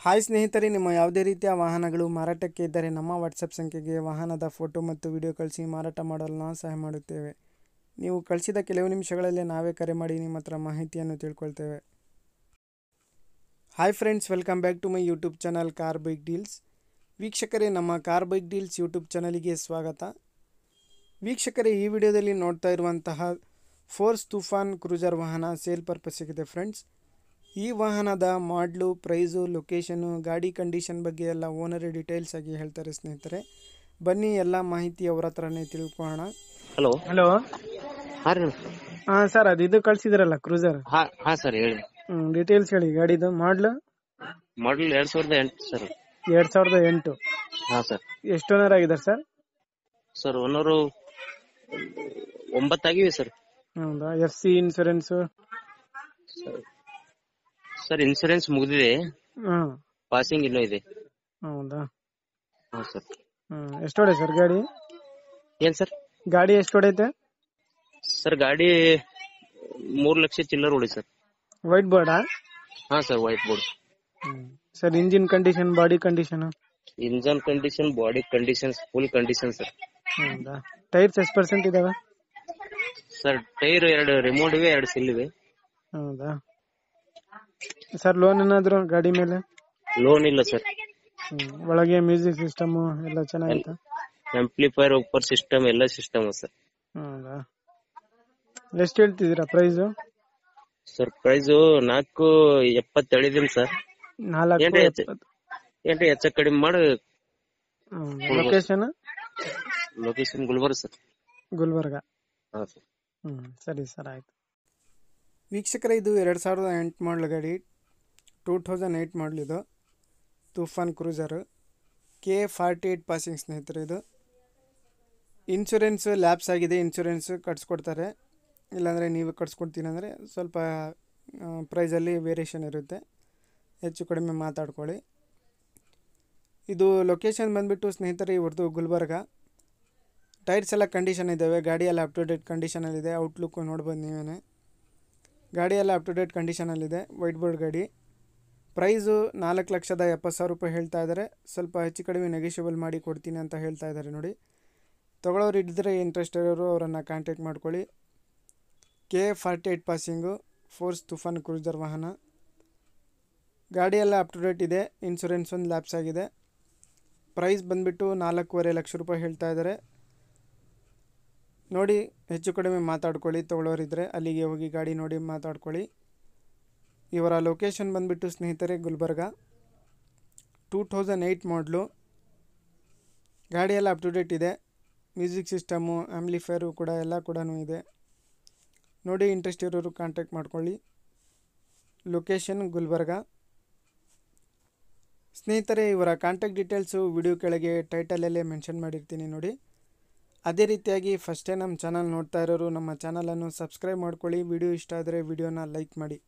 Hi ಸ್ನೇಹಿತರೆ, ನಿಮ್ಮ ಯಾವುದೇ ರೀತಿಯ ವಾಹನಗಳು ಮಾರಾಟಕ್ಕೆ ಇದ್ದರೆ ನಮ್ಮ ವಾಟ್ಸಪ್ ಸಂಖ್ಯೆಗೆ ವಾಹನದ ಫೋಟೋ ಮತ್ತು ವಿಡಿಯೋ ಕಳಿಸಿ ಮಾರಾಟ ಮಾಡಲು ನಾವು ಸಹಾಯ ಮಾಡುತ್ತೇವೆ. ನೀವು ಕಳಿಸಿದ ಕೆಲವು ನಿಮಿಷಗಳಲ್ಲೇ ನಾವೇ ಕರೆ ಮಾಡಿ ನಿಮ್ಮ ಹತ್ರ ಮಾಹಿತಿಯನ್ನು ತಿಳ್ಕೊಳ್ತೇವೆ. Hi friends, welcome back to my YouTube channel car bike deals. ವೀಕ್ಷಕರೇ, ನಮ್ಮ ಕಾರ್ ಬೈಕ್ ಡೀಲ್ಸ್ ಯೂಟ್ಯೂಬ್ ಚಾನಲಿಗೆ ಸ್ವಾಗತ. ವೀಕ್ಷಕರೇ, ಈ ವಿಡಿಯೋದಲ್ಲಿ ನೋಡ್ತಾ ಇರುವಂತಹ ಫೋರ್ಸ್ ತುಫಾನ್ ಕ್ರೂಸರ್ ವಾಹನ ಸೇಲ್ ಪರ್ಪಸ್ಸಿಗಿದೆ ಫ್ರೆಂಡ್ಸ್. ಈ ವಾಹನದ ಮಾಡಲು, ಪ್ರೈಸು, ಲೊಕೇಶನು, ಗಾಡಿ ಕಂಡೀಷನ್ ಬಗ್ಗೆ ಎಲ್ಲ ಓನರ್ ಡೀಟೇಲ್ಸ್ ಆಗಿ ಹೇಳ್ತಾರೆ ಸ್ನೇಹಿತರೆ. ಬನ್ನಿ ಎಲ್ಲ ಮಾಹಿತಿ ಅವ್ರ ಹತ್ರನೇ ತಿಳ್ಕೊಳ್ಳೋಣ. Hello hello. ಹಾಂ ಸರ್, ಇದು ಕಳ್ಸಿದ್ರಲ್ಲ ಕ್ರೂಸರ್. ಹಾಂ ಸರ್ ಹೇಳಿ. ಡೀಟೇಲ್ಸ್ ಹೇಳಿ. ಗಾಡಿದು ಮಾಡಲು ಮಾಡಲ್ 2008 ಸರ್. 2008. ಹಾಂ ಸರ್. ಎಷ್ಟು ಓನರ್ ಆಗಿದ್ದಾರೆ ಸರ್? ಸರ್ ಓನರು 9 ಆಗಿವೆ ಸರ್. ಹೌದಾ? FC insurance? ಸರ್ ಇನ್ಸೂರೆನ್ಸ್ ಮುಗಿದಿದೆ, ಹಾಂ. ಪಾಸಿಂಗ್ ಇನ್ನೂ ಇದೆ. ಹೌದಾ? ಹಾಂ ಸರ್. ಎಷ್ಟು ಹೊಡೆ ಸರ್ ಗಾಡಿ? ಏನ್ ಸರ್? ಗಾಡಿ ಎಷ್ಟು ಹೊಡೈತೆ ಸರ್ ಗಾಡಿ 3 ಲಕ್ಷ ಚಿಲ್ಲರ್ ಹೊಡಿ ಸರ್. ವೈಟ್ ಬೋರ್ಡಾ? ಹಾಂ sir, white board. Sir engine condition, body condition? Engine condition, body conditions full condition sir. ಹೌದಾ? ಟೈರ್ಸ್ ಎಷ್ಟು ಪರ್ಸೆಂಟ್ ಇದಾವೆ ಸರ್? ಟೈರ್ 2 ರಿಮೋಟ್ ಇವೆ, 2 ಸಿಲ್ ಇವೆ. ಹೌದಾ ಸರ್? ಲೋನ್ ಏನಾದ್ರು ಗಾಡಿ ಮೇಲೆ? ಲೋನ್ ಇಲ್ಲ ಸರ್. ಒಳಗೆ ಮ್ಯೂಸಿಕ್ ಸಿಸ್ಟಮ್ ಎಲ್ಲ ಚೆನ್ನಾಗಿತ್ತ? ಆಂಪ್ಲಿಫೈರ್, ಉಪ್ಪರ್ ಸಿಸ್ಟಮ್ ಎಲ್ಲ ಸಿಸ್ಟಮ್ ಸರ್. ಹೌದಾ? ಎಷ್ಟು ಹೇಳ್ತಿದ್ದೀರಾ ಪ್ರೈಸು? ಸರ್ ಪ್ರೈಸು 470 ಹೇಳಿದೀನಿ ಸರ್. 470. ಹೆಚ್ಚ ಕಡಿಮೆ ಮಾಡಿ. Location? Location Gulbarga sir. Gulbarga. ಹಾಂ ಸರ್. ಸರಿ ಸರ್, ಆಯ್ತು. ವೀಕ್ಷಕರೇ, ಇದು 2008 ಮಾಡಲ್ ಗಾಡಿ. 2008 ಮಾಡಲ್ ಇದು ತುಫಾನ್ ಕ್ರೂಸರ್ K48 ಪಾಸಿಂಗ್ ಸ್ನೇಹಿತರೆ. ಇದು ಇನ್ಶೂರೆನ್ಸ್ ಲ್ಯಾಪ್ಸ್ ಆಗಿದೆ. ಇನ್ಶೂರೆನ್ಸ್ ಕಟ್ಸ್ಕೊಡ್ತಾರೆ, ಇಲ್ಲಾಂದರೆ ನೀವು ಕಟ್ಸ್ಕೊಡ್ತೀನಿ ಅಂದರೆ ಸ್ವಲ್ಪ ಪ್ರೈಸಲ್ಲಿ ವೇರಿಯೇಷನ್ ಇರುತ್ತೆ, ಹೆಚ್ಚು ಕಡಿಮೆ ಮಾತಾಡ್ಕೊಳ್ಳಿ. ಇದು ಲೊಕೇಶನ್ ಬಂದುಬಿಟ್ಟು ಸ್ನೇಹಿತರೆ ಇವ್ರದ್ದು ಗುಲ್ಬರ್ಗ. ಟೈರ್ಸ್ ಎಲ್ಲ ಕಂಡೀಷನ್ ಇದ್ದಾವೆ, ಗಾಡಿ ಎಲ್ಲ ಅಪ್ ಟು ಡೇಟ್ ಕಂಡೀಷನಲ್ಲಿದೆ. ಔಟ್ಲುಕ್ ನೋಡ್ಬೋದು ನೀವೇ. ಗಾಡಿ ಎಲ್ಲ ಅಪ್ ಟು ಡೇಟ್ ಕಂಡೀಷನಲ್ಲಿದೆ. ವೈಟ್ ಬೋರ್ಡ್ ಗಾಡಿ. ಪ್ರೈಸು 4,70,000 ರೂಪಾಯಿ ಹೇಳ್ತಾ ಇದ್ದಾರೆ. ಸ್ವಲ್ಪ ಹೆಚ್ಚು ಕಡಿಮೆ ನೆಗೋಷಿಯಬಲ್ ಮಾಡಿ ಕೊಡ್ತೀನಿ ಅಂತ ಹೇಳ್ತಾ ಇದ್ದಾರೆ ನೋಡಿ. ತೊಗೊಳೋರು ಇದ್ದರೆ, ಇಂಟ್ರೆಸ್ಟ್ ಇರೋರು ಅವರನ್ನು ಕಾಂಟ್ಯಾಕ್ಟ್ ಮಾಡ್ಕೊಳ್ಳಿ. K48 passing force Toofan cruiser ವಾಹನ. ಗಾಡಿ ಎಲ್ಲ ಅಪ್ ಟು ಡೇಟ್ ಇದೆ. ಇನ್ಶೂರೆನ್ಸ್ ಒಂದು ಲ್ಯಾಪ್ಸ್ ಆಗಿದೆ. ಪ್ರೈಸ್ ಬಂದುಬಿಟ್ಟು 4.5 ಲಕ್ಷ ರೂಪಾಯಿ ಹೇಳ್ತಾ ಇದ್ದಾರೆ ನೋಡಿ. ಹೆಚ್ಚು ಕಡಿಮೆ ಮಾತಾಡ್ಕೊಳ್ಳಿ. ತೊಗೊಳೋರಿದ್ದರೆ ಅಲ್ಲಿಗೆ ಹೋಗಿ ಗಾಡಿ ನೋಡಿ ಮಾತಾಡ್ಕೊಳ್ಳಿ. ಇವರ ಲೊಕೇಶನ್ ಬಂದುಬಿಟ್ಟು ಸ್ನೇಹಿತರೆ ಗುಲ್ಬರ್ಗ. 2008 ಮಾಡಲು. ಗಾಡಿ ಎಲ್ಲ ಅಪ್ ಟು ಡೇಟ್ ಇದೆ. ಮ್ಯೂಸಿಕ್ ಸಿಸ್ಟಮು, ಆಂಪ್ಲಿಫೈರು ಕೂಡ ಎಲ್ಲ ಕೂಡ ಇದೆ ನೋಡಿ. ಇಂಟ್ರೆಸ್ಟ್ ಇರೋರು ಕಾಂಟ್ಯಾಕ್ಟ್ ಮಾಡ್ಕೊಳ್ಳಿ. ಲೊಕೇಶನ್ ಗುಲ್ಬರ್ಗ ಸ್ನೇಹಿತರೆ. ಇವರ ಕಾಂಟ್ಯಾಕ್ಟ್ ಡೀಟೇಲ್ಸು ವಿಡಿಯೋ ಕೆಳಗೆ ಟೈಟಲಲ್ಲೇ ಮೆನ್ಷನ್ ಮಾಡಿರ್ತೀನಿ ನೋಡಿ. ಅದೇ ರೀತಿಯಾಗಿ ಫಸ್ಟೇ ನಮ್ಮ ಚಾನಲ್ ನೋಡ್ತಾ ಇರೋರು ನಮ್ಮ ಚಾನಲನ್ನು ಸಬ್ಸ್ಕ್ರೈಬ್ ಮಾಡ್ಕೊಳ್ಳಿ. ವಿಡಿಯೋ ಇಷ್ಟ ಆದರೆ ವಿಡಿಯೋನ ಲೈಕ್ ಮಾಡಿ.